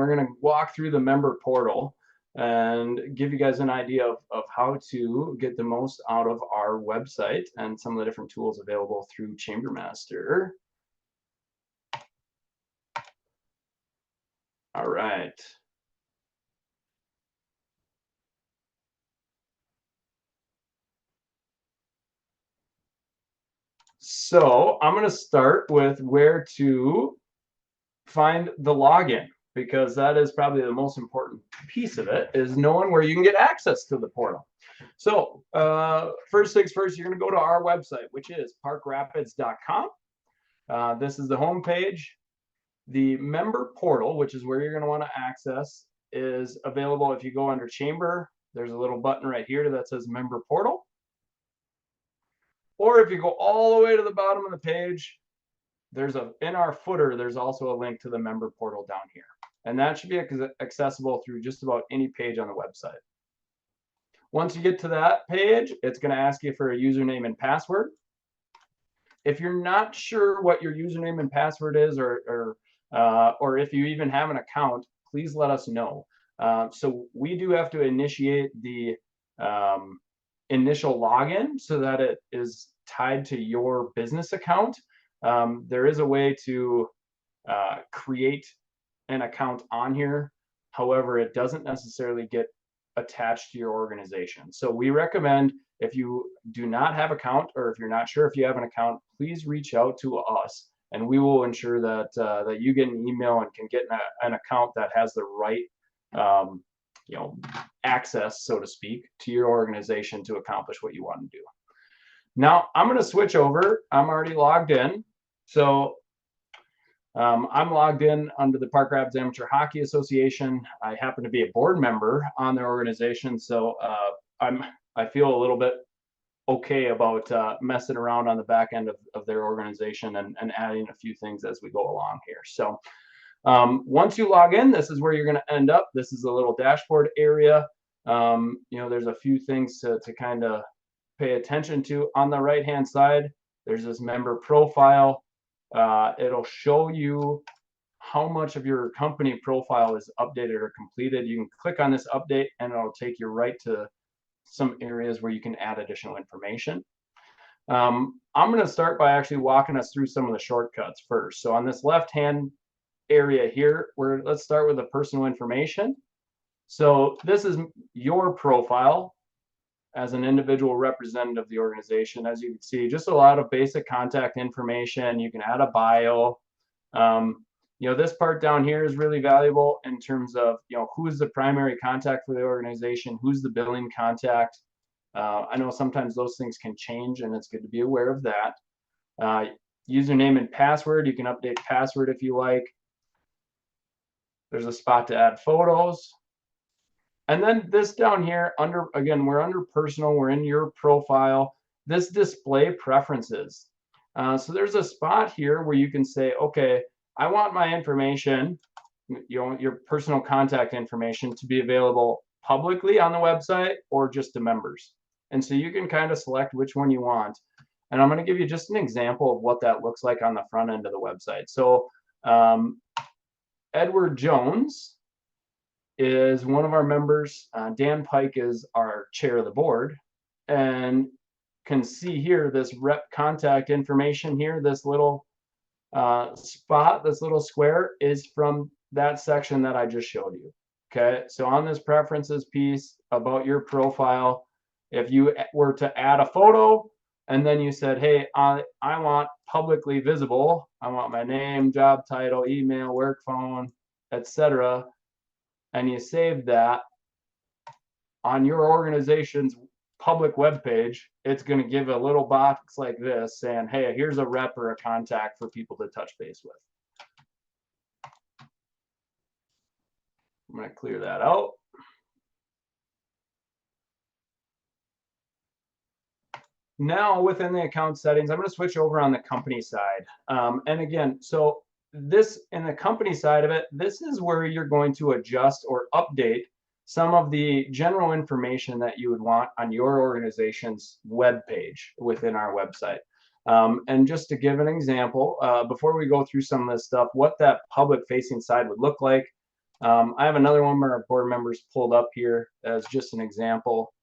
we're going to walk through the member portal and give you guys an idea of how to get the most out of our website and some of the different tools available through Chambermaster. All right. So I'm going to start with where to find the login, because that is probably the most important piece of it, is knowing where you can get access to the portal. So first things first, you're going to go to our website, which is parkrapids.com. This is the home page. The member portal, which is where you're going to want to access, is available if you go under Chamber. There's a little button right here that says member portal. Or if you go all the way to the bottom of the page, in our footer, there's also a link to the member portal down here. And that should be accessible through just about any page on the website. Once you get to that page, it's going to ask you for a username and password. If you're not sure what your username and password is, or if you even have an account, please let us know. So we do have to initiate the initial login so that it is tied to your business account. There is a way to create an account on here. However, it doesn't necessarily get attached to your organization. So we recommend, if you do not have an account, or if you're not sure if you have an account, please reach out to us, and we will ensure that that you get an email and can get an account that has the right access, so to speak, to your organization to accomplish what you want to do. Now I'm going to switch over. I'm already logged in. So I'm logged in under the Park Rapids Amateur Hockey Association. I happen to be a board member on their organization, so I feel a little bit okay about messing around on the back end of their organization and adding a few things as we go along here. So once you log in, this is where you're going to end up. This is a little dashboard area. There's a few things to kind of pay attention to. On the right hand side, there's this member profile. It'll show you how much of your company profile is updated or completed. You can click on this update and it'll take you right to some areas where you can add additional information. I'm going to start by actually walking us through some of the shortcuts first. So on this left hand area here, let's start with the personal information. So this is your profile as an individual representative of the organization. As you can see, just a lot of basic contact information. You can add a bio. This part down here is really valuable in terms of, who is the primary contact for the organization, who's the billing contact. I know sometimes those things can change, and it's good to be aware of that. Username and password, you can update password if you like. There's a spot to add photos. And then this down here, we're under personal, we're in your profile. This display preferences. So there's a spot here where you can say, okay, I want my information, your personal contact information, to be available publicly on the website or just to members. And so you can kind of select which one you want. And I'm going to give you just an example of what that looks like on the front end of the website. So Edward Jones is one of our members. Dan Pike is our chair of the board, and can see here this rep contact information here. This little spot, this little square, is from that section that I just showed you. Okay, so on this preferences piece about your profile, if you were to add a photo and then you said, hey, I want publicly visible, I want my name, job title, email, work phone, etc., and you save that on your organization's public web page, it's going to give a little box like this saying, hey, here's a rep or a contact for people to touch base with. I'm going to clear that out. Now within the account settings, I'm going to switch over on the company side. And again, so this, in the company side of it, this is where you're going to adjust or update some of the general information that you would want on your organization's web page within our website. And just to give an example, before we go through some of this stuff, what that public facing side would look like, I have another one where our board members pulled up here as just an example.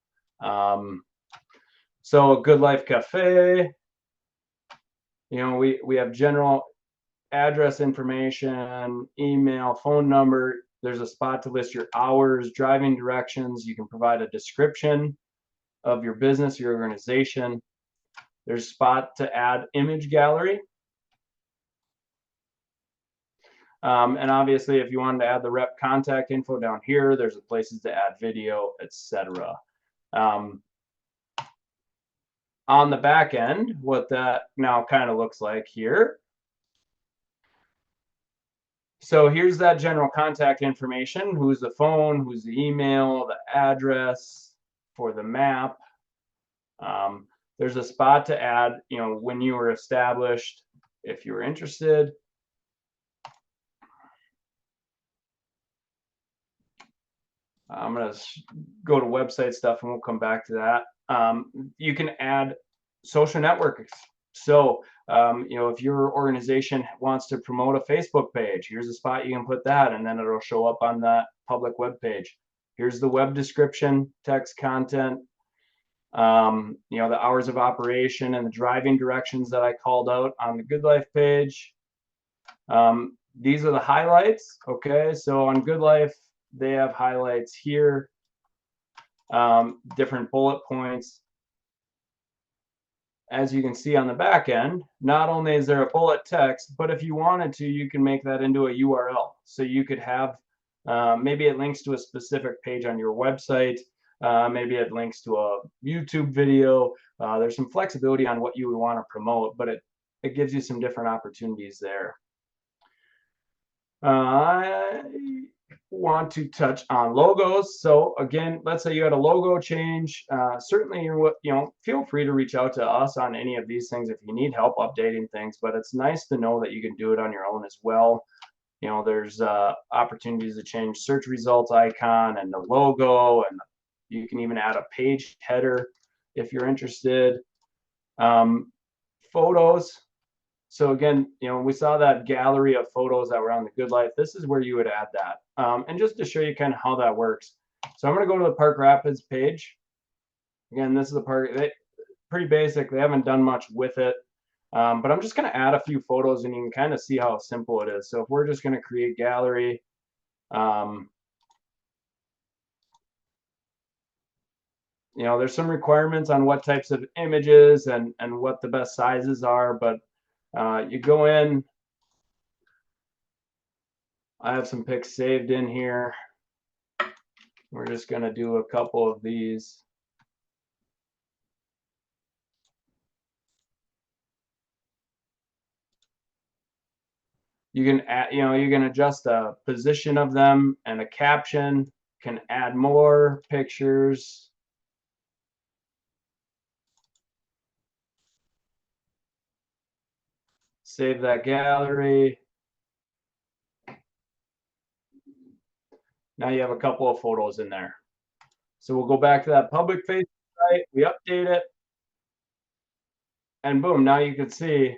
So Good Life Cafe, you know, we have general address information, email, phone number. There's a spot to list your hours, driving directions. You can provide a description of your business, your organization. There's a spot to add image gallery. And obviously, if you wanted to add the rep contact info down here, there's places to add video, etc. On the back end, what that now kind of looks like here. So here's that general contact information. Who's the phone, who's the email, the address for the map. There's a spot to add, you know, when you were established, if you were interested. I'm going to go to website stuff and we'll come back to that. You can add social networks. So, you know, if your organization wants to promote a Facebook page, here's a spot you can put that, and then it'll show up on that public web page. Here's the web description, text content, you know, the hours of operation and the driving directions that I called out on the Good Life page. These are the highlights. Okay, so on Good Life, they have highlights here, different bullet points. As you can see on the back end, not only is there a bullet text, but if you wanted to, you can make that into a URL. So you could have, maybe it links to a specific page on your website, maybe it links to a YouTube video. There's some flexibility on what you would want to promote, but it gives you some different opportunities there. I want to touch on logos. So again, let's say you had a logo change. Certainly, you know, feel free to reach out to us on any of these things if you need help updating things. But it's nice to know that you can do it on your own as well. You know, there's opportunities to change search results icon and the logo, and you can even add a page header if you're interested. Photos. So again, you know, we saw that gallery of photos that were on the Good Life. This is where you would add that. And just to show you kind of how that works. So I'm going to go to the Park Rapids page. Again, this is the park. Pretty basic. They haven't done much with it. But I'm just going to add a few photos and you can kind of see how simple it is. So if we're just going to create gallery, you know, there's some requirements on what types of images and what the best sizes are, but you go in. I have some pics saved in here. We're just going to do a couple of these. You can add, you know, you can adjust the position of them and a caption, can add more pictures. Save that gallery. Now you have a couple of photos in there. So we'll go back to that public Facebook site, we update it, and boom, now you can see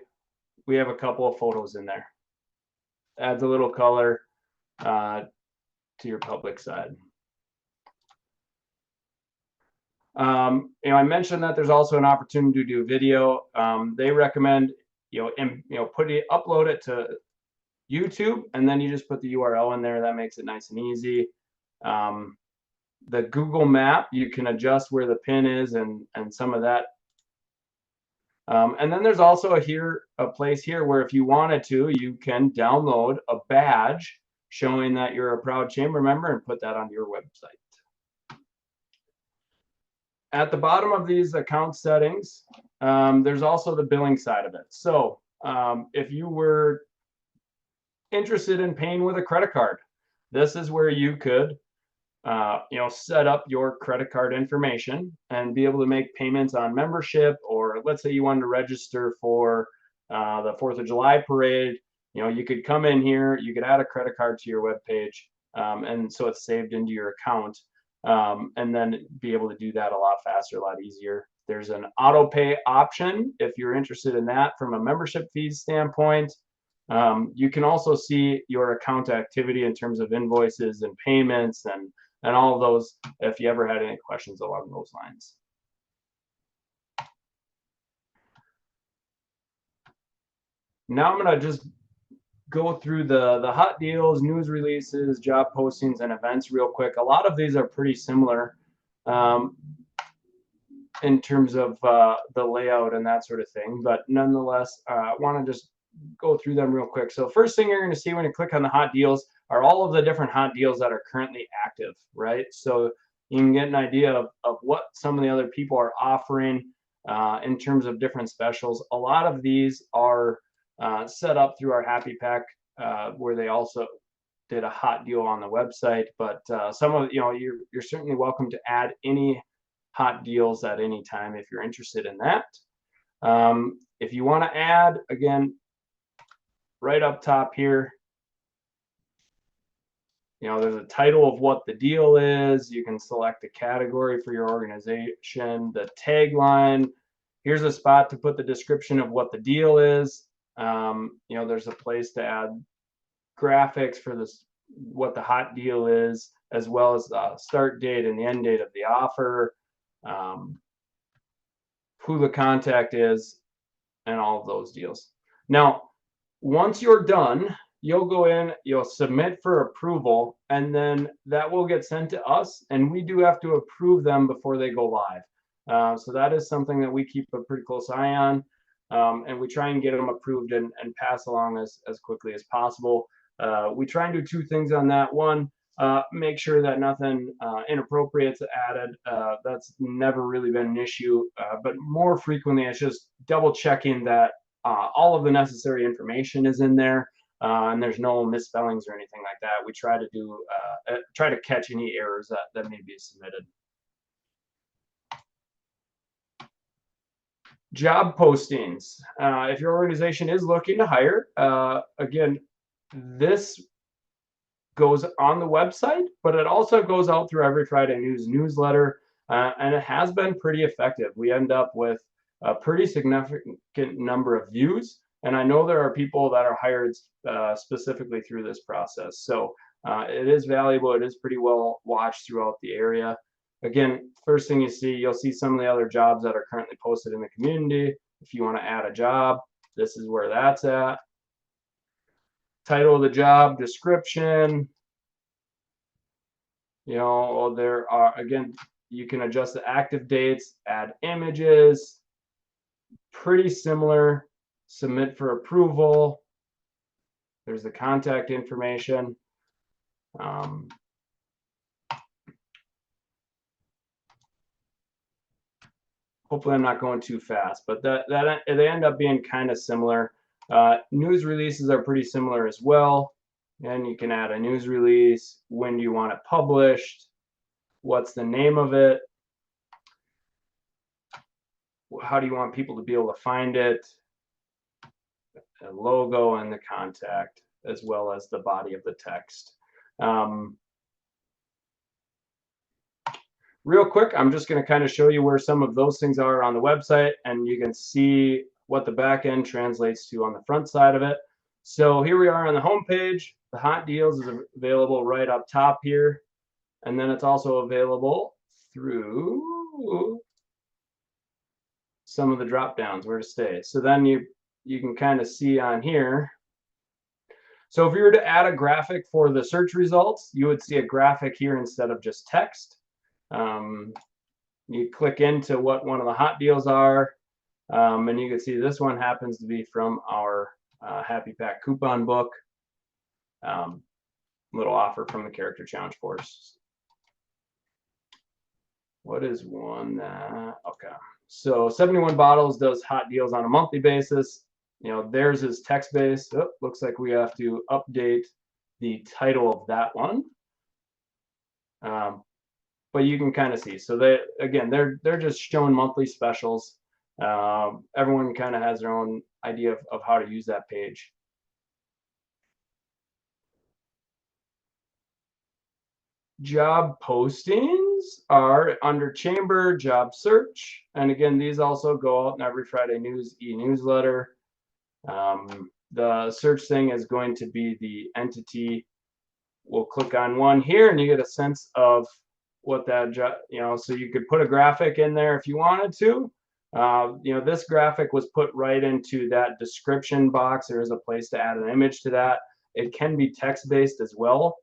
we have a couple of photos in there. Adds a little color to your public side. You know, I mentioned that there's also an opportunity to do video. They recommend, upload it to YouTube, and then you just put the URL in there. That makes it nice and easy. The Google Map, you can adjust where the pin is and some of that. And then there's also a place here where if you wanted to, you can download a badge showing that you're a proud chamber member and put that on your website. At the bottom of these account settings, there's also the billing side of it. So if you were interested in paying with a credit card, this is where you could set up your credit card information and be able to make payments on membership, or let's say you wanted to register for the 4th of July parade. You know, you could come in here, you could add a credit card to your web page, and so it's saved into your account, and then be able to do that a lot faster, a lot easier. There's an auto pay option if you're interested in that from a membership fees standpoint. You can also see your account activity in terms of invoices and payments and all of those if you ever had any questions along those lines. Now I'm going to just go through the hot deals, news releases, job postings, and events real quick. A lot of these are pretty similar in terms of the layout and that sort of thing, but nonetheless, I want to just go through them real quick. So first thing you're going to see when you click on the hot deals are all of the different hot deals that are currently active, right? So you can get an idea of what some of the other people are offering in terms of different specials. A lot of these are set up through our Happy Pack, where they also did a hot deal on the website. But some of you're certainly welcome to add any hot deals at any time if you're interested in that. If you want to add, again, right up top here, there's a title of what the deal is. You can select a category for your organization, the tagline. Here's a spot to put the description of what the deal is. There's a place to add graphics for this, what the hot deal is, as well as the start date and the end date of the offer, who the contact is, and all of those deals. Now, once you're done, you'll go in, you'll submit for approval, and then that will get sent to us, and we do have to approve them before they go live. So that is something that we keep a pretty close eye on, and we try and get them approved and pass along as quickly as possible. We try and do two things on that. One, make sure that nothing inappropriate is added. That's never really been an issue, but more frequently it's just double checking that all of the necessary information is in there, and there's no misspellings or anything like that. We try to do try to catch any errors that may be submitted. Job postings. If your organization is looking to hire, again, this goes on the website, but it also goes out through Every Friday News newsletter, and it has been pretty effective. We end up with a pretty significant number of views, and I know there are people that are hired specifically through this process. So it is valuable. It is pretty well watched throughout the area. Again, first thing you'll see some of the other jobs that are currently posted in the community. If you want to add a job, this is where that's at. Title of the job, description. There are, again, you can adjust the active dates, add images, pretty similar. Submit for approval. There's the contact information. Hopefully I'm not going too fast, but they end up being kind of similar. News releases are pretty similar as well. And you can add a news release, when do you want it published, what's the name of it, how do you want people to be able to find it, a logo and the contact, as well as the body of the text. Real quick, I'm just going to kind of show you where some of those things are on the website, and you can see what the back end translates to on the front side of it. So here we are on the home page. The hot deals is available right up top here, and then it's also available through some of the drop downs where to stay. So then you can kind of see on here. So if you were to add a graphic for the search results, you would see a graphic here instead of just text. You click into what one of the hot deals are, and you can see this one happens to be from our Happy Pack coupon book. Little offer from the Character Challenge Force. What is one that, okay. So 71 Bottles does hot deals on a monthly basis. Theirs is text-based. Oh, looks like we have to update the title of that one. But you can kind of see. So they're just showing monthly specials. Everyone kind of has their own idea of how to use that page. Job postings are under Chamber Job Search, and again, these also go out in Every Friday News e-newsletter. the search thing is going to be the entity. We'll click on one here and you get a sense of what that, so you could put a graphic in there if you wanted to. This graphic was put right into that description box. There is a place to add an image to that. It can be text-based as well.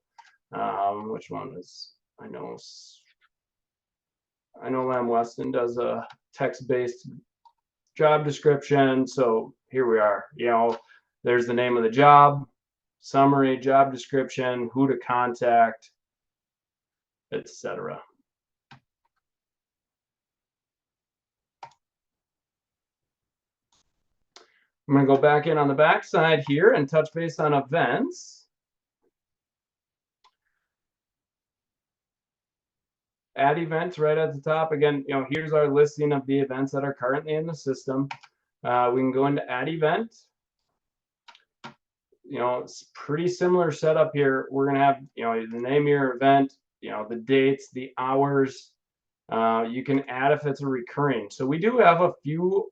Which one is, I know Lamb Weston does a text-based job description. So here we are, there's the name of the job, summary, job description, who to contact, etc. I'm going to go back in on the back side here and touch base on events. Add events right at the top. Again, here's our listing of the events that are currently in the system. We can go into add event. It's pretty similar setup here. We're going to have, the name of your event, the dates, the hours. You can add if it's a recurring. So we do have a few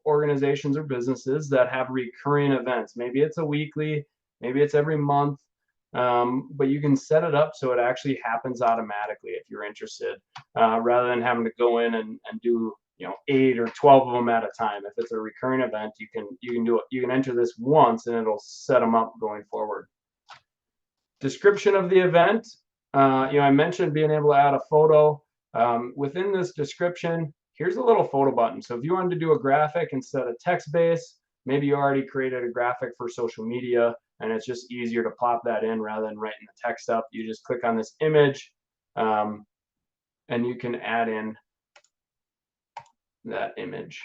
organizations or businesses that have recurring events. Maybe it's a weekly, maybe it's every month, but you can set it up so it actually happens automatically if you're interested, rather than having to go in and do 8 or 12 of them at a time. If it's a recurring event, you can do it. You can enter this once and it'll set them up going forward. Description of the event. I mentioned being able to add a photo. Within this description, here's a little photo button. So if you wanted to do a graphic instead of text-based, maybe you already created a graphic for social media and it's just easier to plop that in rather than writing the text up. You just click on this image and you can add in that image.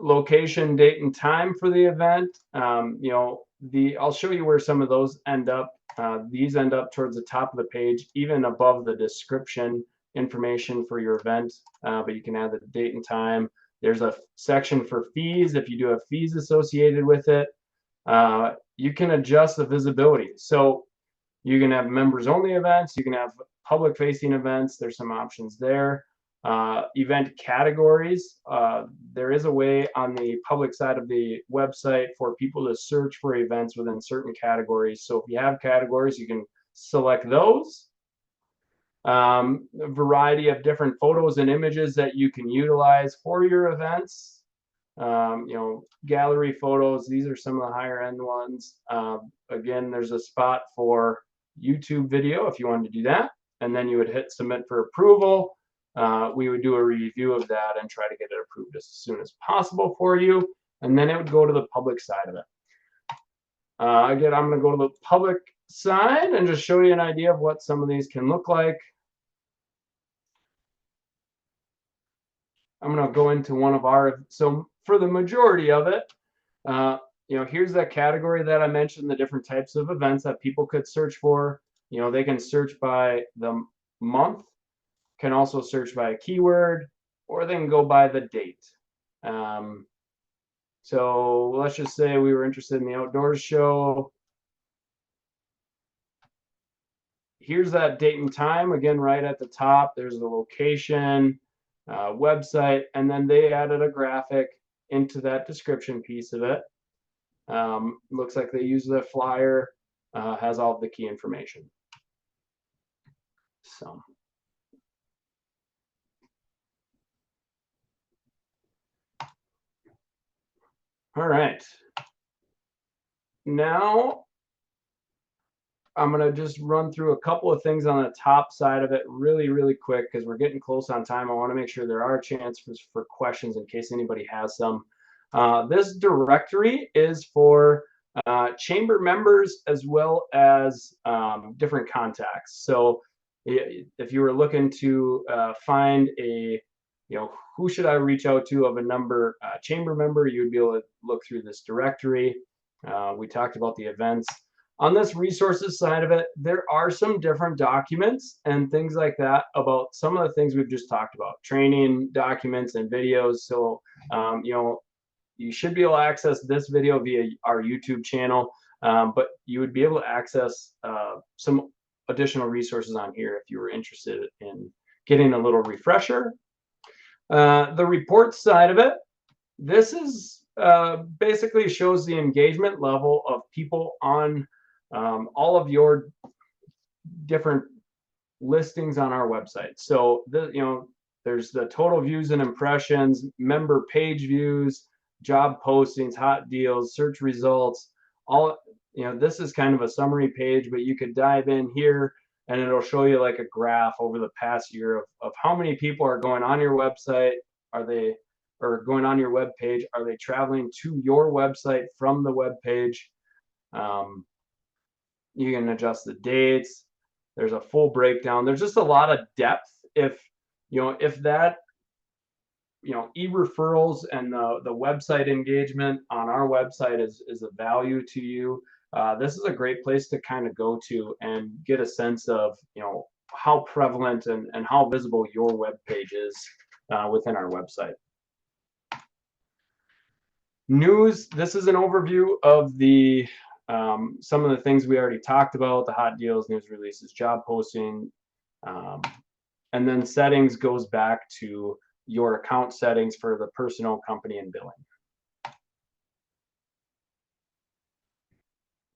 Location, date, and time for the event. I'll show you where some of those end up. These end up towards the top of the page, even above the description information for your event, but you can add the date and time. There's a section for fees if you do have fees associated with it. You can adjust the visibility. So you can have members only events, you can have public facing events. There's some options there. Event categories. There is a way on the public side of the website for people to search for events within certain categories. So if you have categories, you can select those. A variety of different photos and images that you can utilize for your events. Gallery photos. These are some of the higher end ones. Again, there's a spot for YouTube video if you wanted to do that, and then you would hit submit for approval. We would do a review of that and try to get it approved as soon as possible for you, and then it would go to the public side of it. Again, I'm going to go to the public side and just show you an idea of what some of these can look like. I'm going to go into one of our, so for the majority of it, here's that category that I mentioned, the different types of events that people could search for. They can search by the month, can also search by a keyword, or they can go by the date. So let's just say we were interested in the outdoors show. Here's that date and time, again, right at the top. There's the location, website, and then they added a graphic into that description piece of it. Looks like they use the flyer, has all of the key information. So. All right. Now, I'm going to just run through a couple of things on the top side of it really, really quick because we're getting close on time. I want to make sure there are chances for questions in case anybody has some. This directory is for chamber members as well as different contacts. So if you were looking to find a, who should I reach out to of a chamber member, you would be able to look through this directory. We talked about the events. On this resources side of it, there are some different documents and things like that about some of the things we've just talked about, training documents and videos. So, you should be able to access this video via our YouTube channel, but you would be able to access some additional resources on here if you were interested in getting a little refresher. The reports side of it, this is basically shows the engagement level of people on all of your different listings on our website. So there's the total views and impressions, member page views, job postings, hot deals, search results, all. This is kind of a summary page, but you could dive in here and it'll show you like a graph over the past year of how many people are going on your website. Or going on your web page? Are they traveling to your website from the web page? You can adjust the dates. There's a full breakdown. There's just a lot of depth. If that e-referrals and the website engagement on our website is a value to you, this is a great place to kind of go to and get a sense of how prevalent and how visible your web page is within our website. News, this is an overview of the some of the things we already talked about, the hot deals, news releases, job posting, and then settings goes back to your account settings for the personal, company, and billing.